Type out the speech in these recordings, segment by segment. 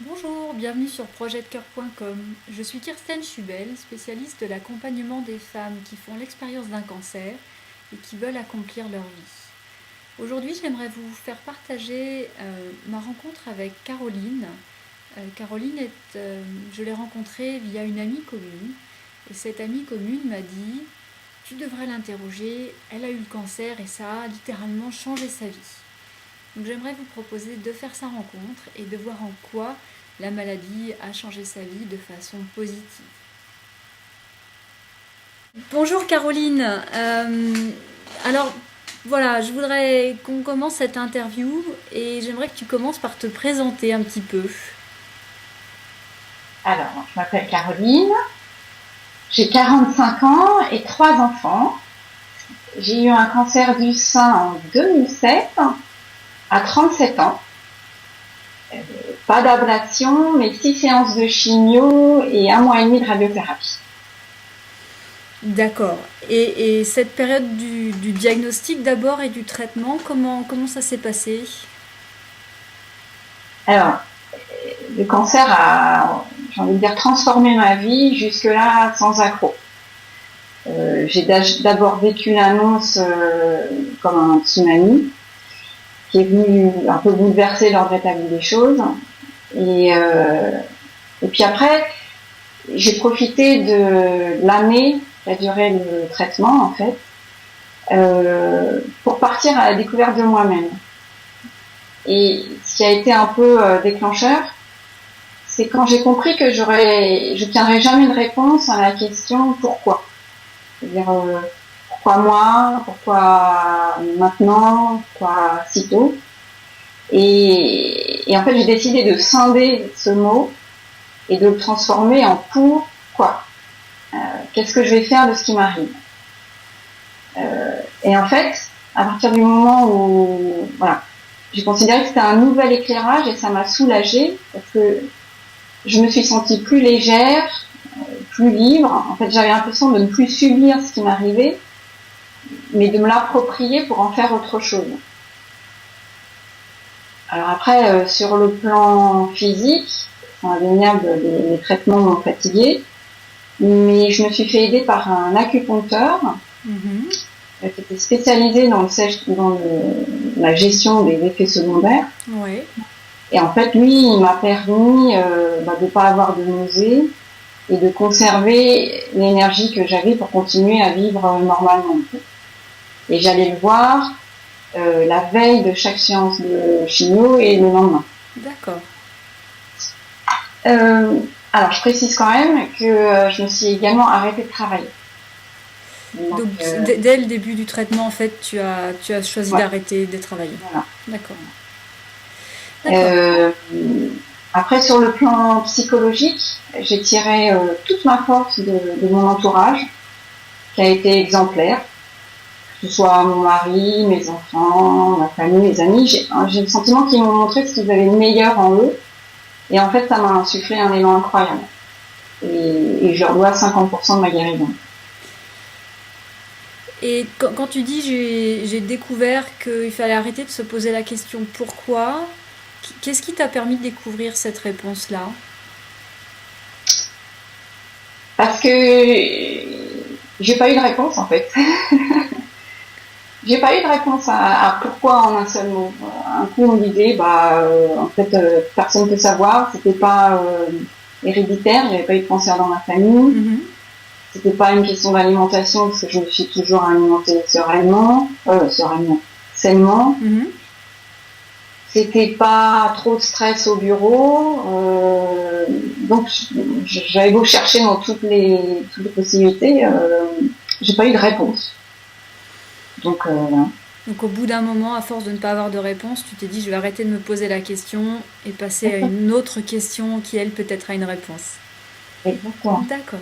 Bonjour, bienvenue sur projetdecoeur.com. Je suis Kirsten Schubel, spécialiste de l'accompagnement des femmes qui font l'expérience d'un cancer et qui veulent accomplir leur vie. Aujourd'hui, j'aimerais vous faire partager ma rencontre avec Caroline. Je l'ai rencontrée via une amie commune et cette amie commune m'a dit tu devrais l'interroger, elle a eu le cancer et ça a littéralement changé sa vie. Donc j'aimerais vous proposer de faire sa rencontre et de voir en quoi la maladie a changé sa vie de façon positive. Bonjour Caroline, alors voilà, je voudrais qu'on commence cette interview et j'aimerais que tu commences par te présenter un petit peu. Alors, je m'appelle Caroline, j'ai 45 ans et 3 enfants. J'ai eu un cancer du sein en 2007, à 37 ans. Pas d'ablation, mais 6 séances de chimio et 1 mois et demi de radiothérapie. D'accord. Et cette période du diagnostic d'abord et du traitement, comment ça s'est passé? Alors, le cancer a, j'ai envie de dire, transformé ma vie jusque-là sans accroc. J'ai d'abord vécu l'annonce comme un tsunami qui est venu un peu bouleverser l'ordre établi des choses. Et puis après, j'ai profité de l'année qui a duré le traitement, en fait, pour partir à la découverte de moi-même. Et ce qui a été un peu déclencheur, c'est quand j'ai compris que je tiendrai jamais de réponse à la question pourquoi. C'est-à-dire pourquoi moi, pourquoi maintenant, pourquoi si tôt. Et en fait, j'ai décidé de scinder ce mot et de le transformer en pourquoi. Qu'est-ce que je vais faire de ce qui m'arrive? Et en fait, à partir du moment où, voilà, j'ai considéré que c'était un nouvel éclairage et ça m'a soulagée parce que je me suis sentie plus légère, plus libre. En fait, j'avais l'impression de ne plus subir ce qui m'arrivait, mais de me l'approprier pour en faire autre chose. Alors après, sur le plan physique, c'est indéniable, les traitements m'ont fatiguée, mais je me suis fait aider par un acupuncteur qui était spécialisé dans la gestion des effets secondaires. Ouais. Et en fait, lui, il m'a permis de pas avoir de nausées et de conserver l'énergie que j'avais pour continuer à vivre normalement. Et j'allais le voir la veille de chaque séance de chimio et le lendemain. D'accord. Alors, je précise quand même que je me suis également arrêtée de travailler. Donc dès le début du traitement, en fait, tu as choisi d'arrêter de travailler. Voilà. D'accord. Après, sur le plan psychologique, j'ai tiré toute ma force de mon entourage, qui a été exemplaire, que ce soit mon mari, mes enfants, ma famille, mes amis. J'ai le sentiment qu'ils m'ont montré ce qu'ils avaient de meilleur en eux. Et en fait, ça m'a insufflé un élan incroyable. Et je leur dois 50% de ma guérison. Et quand tu dis j'ai découvert qu'il fallait arrêter de se poser la question pourquoi, qu'est-ce qui t'a permis de découvrir cette réponse-là? Parce que j'ai pas eu de réponse en fait. J'ai pas eu de réponse à pourquoi en un seul mot. Un coup on me disait en fait personne peut savoir, c'était pas héréditaire, il n'y avait pas eu de cancer dans ma famille. C'était pas une question d'alimentation parce que je me suis toujours alimentée sainement. C'était pas trop de stress au bureau, donc j'avais beau chercher dans toutes les possibilités, j'ai pas eu de réponse. Donc au bout d'un moment, à force de ne pas avoir de réponse, tu t'es dit je vais arrêter de me poser la question et passer à une autre question qui elle peut-être a une réponse. Exactement. D'accord.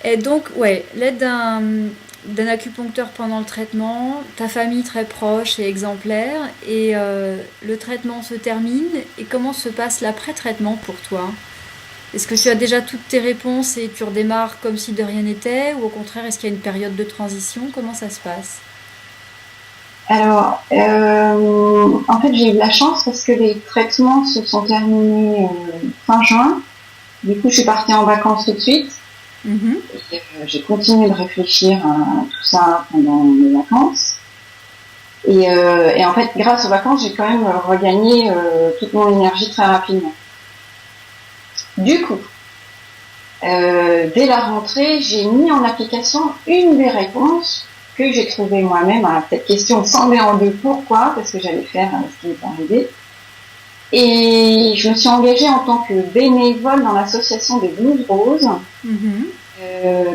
Et donc, ouais, l'aide d'un acupuncteur pendant le traitement, ta famille très proche et exemplaire, et le traitement se termine, et comment se passe l'après-traitement pour toi? Est-ce que tu as déjà toutes tes réponses et tu redémarres comme si de rien n'était, ou au contraire, est-ce qu'il y a une période de transition? Comment ça se passe? Alors, en fait, j'ai eu de la chance parce que les traitements se sont terminés fin juin. Du coup, je suis partie en vacances tout de suite. Mhm. Et, j'ai continué de réfléchir à tout ça pendant mes vacances. Et en fait, grâce aux vacances, j'ai quand même regagné toute mon énergie très rapidement. Du coup, dès la rentrée, j'ai mis en application une des réponses que j'ai trouvées moi-même à cette question scindée en deux. Pourquoi? Parce que j'allais faire ce qui m'est arrivé. Et je me suis engagée en tant que bénévole dans l'association des Blues Roses, Mhm.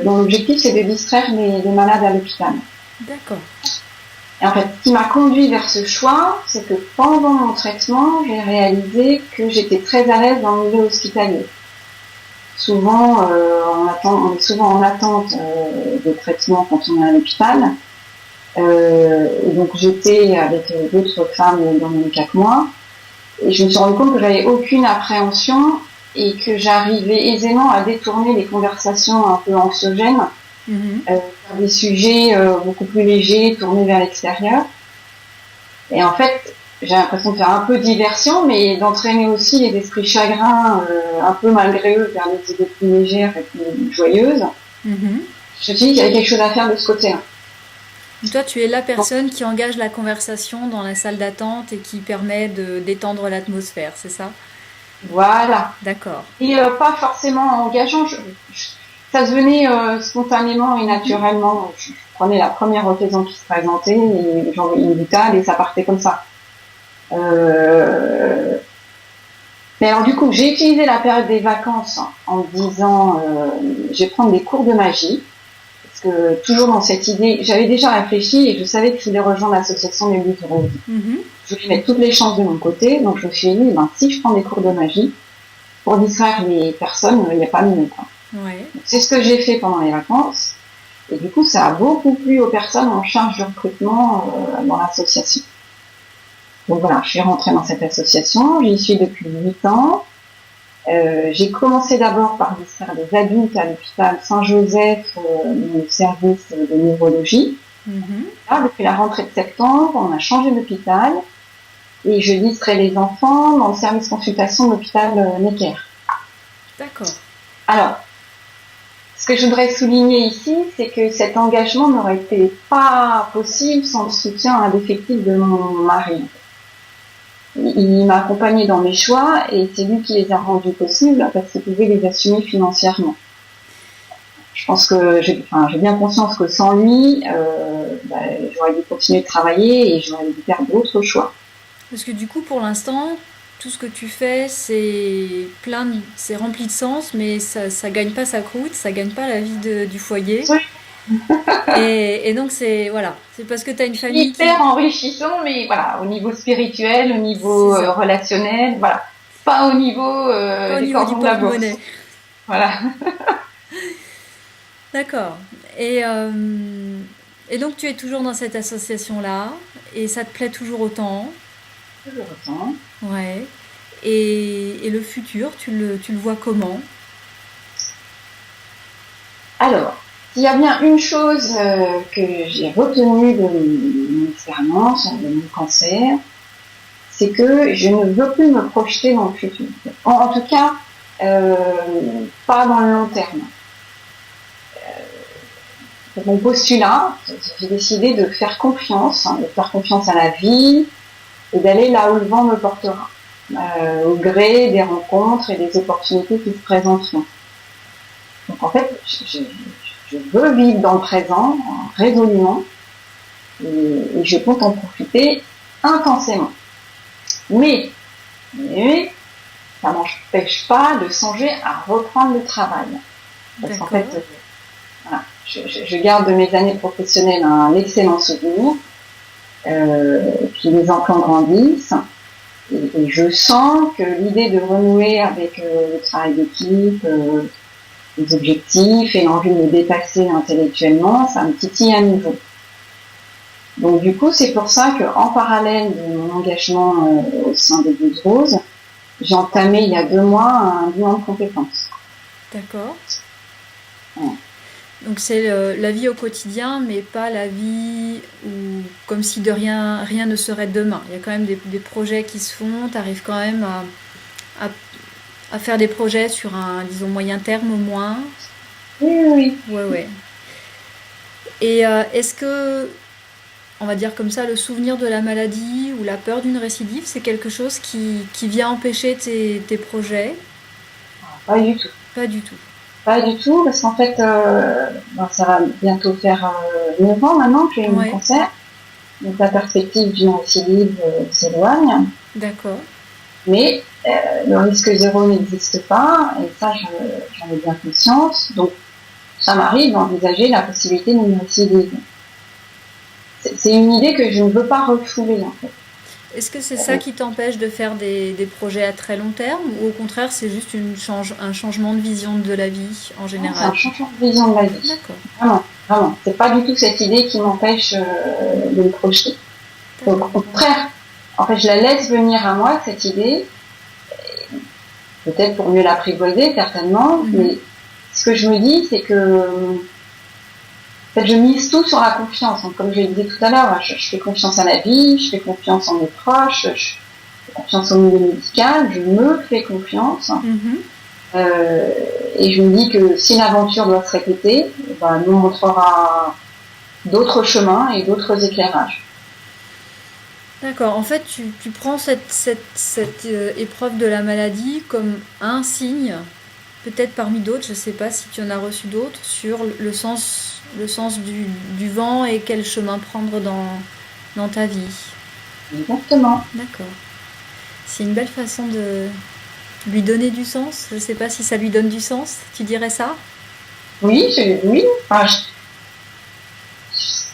dont l'objectif c'est de distraire les malades à l'hôpital. D'accord. Et en fait, ce qui m'a conduit vers ce choix, c'est que pendant mon traitement, j'ai réalisé que j'étais très à l'aise dans le milieu hospitalier. Souvent, on est souvent en attente de traitement quand on est à l'hôpital. Et donc j'étais avec d'autres femmes dans le même cas que moi. Et je me suis rendu compte que j'avais aucune appréhension et que j'arrivais aisément à détourner les conversations un peu anxiogènes Mhm. vers des sujets beaucoup plus légers, tournés vers l'extérieur. Et en fait, j'ai l'impression de faire un peu diversion, mais d'entraîner aussi les esprits chagrins, un peu malgré eux, vers des idées plus légères et plus joyeuses. Mhm. Je me suis dit qu'il y avait quelque chose à faire de ce côté-là. Toi, tu es la Bon, personne qui engage la conversation dans la salle d'attente et qui permet de détendre l'atmosphère, c'est ça? voilà. D'accord. Et pas forcément engageant. Ça se venait spontanément et Mhm. naturellement. Je prenais la première occasion qui se présentait et j'envoyais une boutade et ça partait comme ça. Euh, Mais alors du coup, j'ai utilisé la période des vacances en me disant, je vais prendre des cours de magie. Parce que toujours dans cette idée, j'avais déjà réfléchi et je savais que je voulais rejoindre l'association des Blues Roses. Mhm. Je voulais mettre toutes les chances de mon côté, donc je me suis dit, ben, si je prends des cours de magie, pour distraire les personnes, il n'y a pas mieux, quoi. Ouais. C'est ce que j'ai fait pendant les vacances. Et du coup, ça a beaucoup plu aux personnes en charge du recrutement dans l'association. Donc voilà, je suis rentrée dans cette association, j'y suis depuis 8 ans. J'ai commencé d'abord par distraire des adultes à l'hôpital Saint-Joseph, dans le service de neurologie. Mhm. Là, depuis la rentrée de septembre, on a changé d'hôpital et je distrais les enfants dans le service consultation de l'hôpital Necker. D'accord. Alors, ce que je voudrais souligner ici, c'est que cet engagement n'aurait été pas possible sans le soutien indéfectible de mon mari. Il m'a accompagné dans mes choix et c'est lui qui les a rendus possibles parce qu'il pouvait les assumer financièrement. Je pense que j'ai bien conscience que sans lui, j'aurais dû continuer de travailler et j'aurais dû faire d'autres choix. Parce que du coup, pour l'instant, tout ce que tu fais, c'est rempli de sens, mais ça gagne pas sa croûte, ça gagne pas la vie du foyer. Oui, Et donc, voilà. C'est parce que tu as une famille hyper qui. enrichissant, mais voilà, au niveau spirituel, au C'est niveau ça. relationnel, voilà, pas au niveau Pas au des niveau du cordons de la bourse. porte-monnaie. Voilà. D'accord. Et donc, tu es toujours dans cette association-là, et ça te plaît toujours autant. Toujours autant. Ouais. Et le futur, tu le vois comment? Alors, s'il y a bien une chose que j'ai retenue de mon expérience, de mon cancer, c'est que je ne veux plus me projeter dans le futur. En tout cas, euh, pas dans le long terme. Pour mon postulat, j'ai décidé de faire confiance, de faire confiance à la vie et d'aller là où le vent me portera, au gré des rencontres et des opportunités qui se présenteront. Donc en fait, je veux vivre dans le présent résolument et je compte en profiter intensément. Mais ça m'empêche pas de songer à reprendre le travail. Parce qu'en fait, D'accord. voilà, je garde de mes années professionnelles un excellent souvenir, puis les enfants grandissent, et je sens que l'idée de renouer avec le travail d'équipe, les objectifs et l'envie de me dépasser intellectuellement, ça me titille à nouveau. Donc du coup, c'est pour ça qu'en parallèle de mon engagement au sein des Blues Roses, j'ai entamé il y a 2 mois un bilan de compétences. D'accord. Voilà. Donc c'est la vie au quotidien, mais pas la vie où, comme si de rien ne serait demain. Il y a quand même des projets qui se font, tu arrives quand même à, à faire des projets sur un, disons, moyen terme au moins. Oui, oui, oui. Ouais, ouais. Et est-ce que, on va dire comme ça, le souvenir de la maladie ou la peur d'une récidive, c'est quelque chose qui vient empêcher tes projets? Pas du tout. Pas du tout. Pas du tout, parce qu'en fait, ça va bientôt faire 9 ans maintenant que j'ai eu mon Ouais, cancer. Donc la perspective d'une récidive s'éloigne. d'accord. Mais le risque zéro n'existe pas, et ça, j'en ai bien conscience. Donc, ça m'arrive d'envisager la possibilité d'une récidive. C'est une idée que je ne veux pas refouler, en fait. Est-ce que c'est ça qui t'empêche de faire des projets à très long terme ou au contraire c'est juste un changement de vision de la vie en Non, c'est un général? changement de vision de la vie. D'accord, Vraiment, vraiment. C'est pas du tout cette idée qui m'empêche de me projeter. Au d'accord. contraire, en fait, je la laisse venir à moi, cette idée, peut-être pour mieux l'apprivoiser, certainement, mais ce que je me dis, c'est que en fait, je mise tout sur la confiance. Donc, comme je le disais tout à l'heure, je fais confiance à la vie, je fais confiance en mes proches, je fais confiance au milieu médical, je me fais confiance. Mhm. Et je me dis que si l'aventure doit se répéter, ben, nous montrera d'autres chemins et d'autres éclairages. D'accord, en fait tu prends cette épreuve de la maladie comme un signe, peut-être parmi d'autres, je ne sais pas si tu en as reçu d'autres, sur le sens du vent et quel chemin prendre dans ta vie. Exactement. D'accord. C'est une belle façon de lui donner du sens. Je ne sais pas si ça lui donne du sens. Tu dirais ça? Oui, oui. Enfin,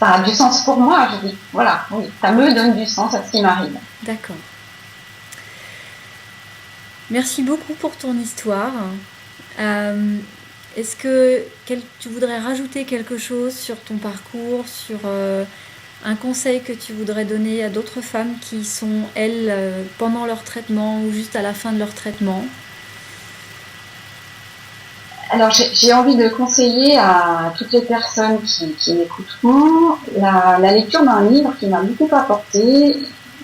ça a du sens pour moi. Je dis, voilà, oui, ça me donne du sens à ce qui m'arrive. D'accord. Merci beaucoup pour ton histoire. Euh, Est-ce que tu voudrais rajouter quelque chose sur ton parcours, sur un conseil que tu voudrais donner à d'autres femmes qui sont, elles, pendant leur traitement ou juste à la fin de leur traitement? Alors, j'ai envie de conseiller à toutes les personnes qui m'écouteront la lecture d'un livre qui m'a beaucoup apporté,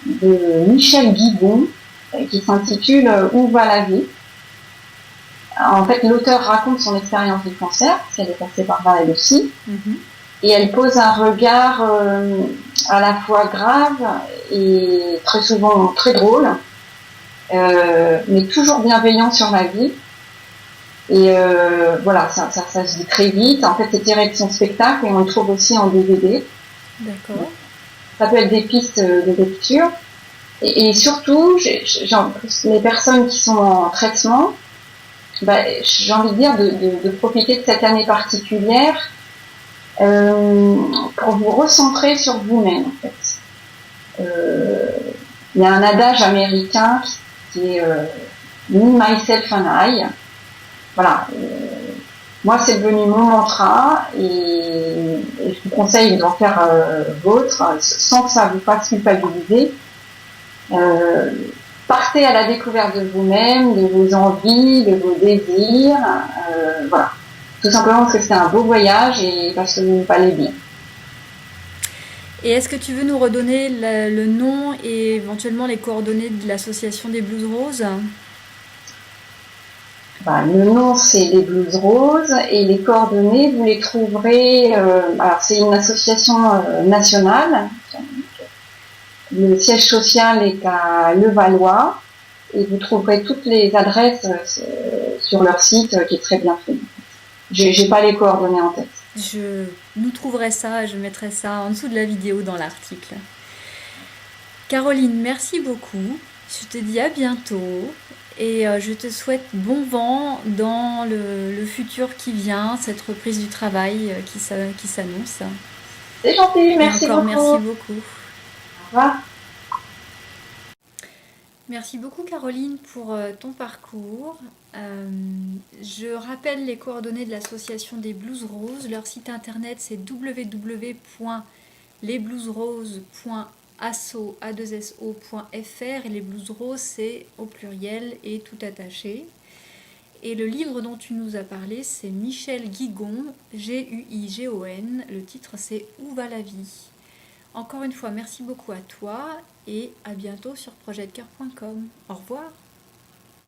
de Michel Guidon, qui s'intitule Où va la vie. En fait, l'auteur raconte son expérience du cancer, parce qu'elle est passée par là elle aussi, et elle pose un regard à la fois grave et très souvent très drôle, mais toujours bienveillant sur la vie. Et voilà, ça se dit très vite. En fait, c'est tiré de son spectacle et on le trouve aussi en DVD. D'accord. Ça peut être des pistes de lecture. Et surtout, les personnes qui sont en traitement, j'ai envie de dire de profiter de cette année particulière pour vous recentrer sur vous-même, en fait. Il y a un adage américain qui est Me, Myself and I. Voilà. Moi, c'est devenu mon mantra et je vous conseille d'en faire vôtre sans que ça vous fasse culpabiliser. Partez à la découverte de vous-même, de vos envies, de vos désirs. Voilà. Tout simplement parce que c'est un beau voyage et parce que vous allez bien. Et est-ce que tu veux nous redonner le nom et éventuellement les coordonnées de l'association des Blues Roses? Le nom, c'est les Blues Roses et les coordonnées, vous les trouverez. Alors, c'est une association nationale. Le siège social est à Levallois et vous trouverez toutes les adresses sur leur site qui est très bien fait. J'ai pas les coordonnées en tête. Nous trouverai ça, je mettrai ça en dessous de la vidéo dans l'article. Caroline, merci beaucoup. Je te dis à bientôt et je te souhaite bon vent dans le futur qui vient, cette reprise du travail qui s'annonce. C'est gentil, merci et encore beaucoup. merci beaucoup. Au revoir. Merci beaucoup Caroline pour ton parcours. Je rappelle les coordonnées de l'association des Blues Roses. Leur site internet c'est www.lesbluesroses.asso.fr et les Blues Roses c'est au pluriel et tout attaché. Et le livre dont tu nous as parlé, c'est Michel Guigon, Guigon. Le titre, c'est Où va la vie? Encore une fois, merci beaucoup à toi et à bientôt sur projetdecoeur.com. Au revoir.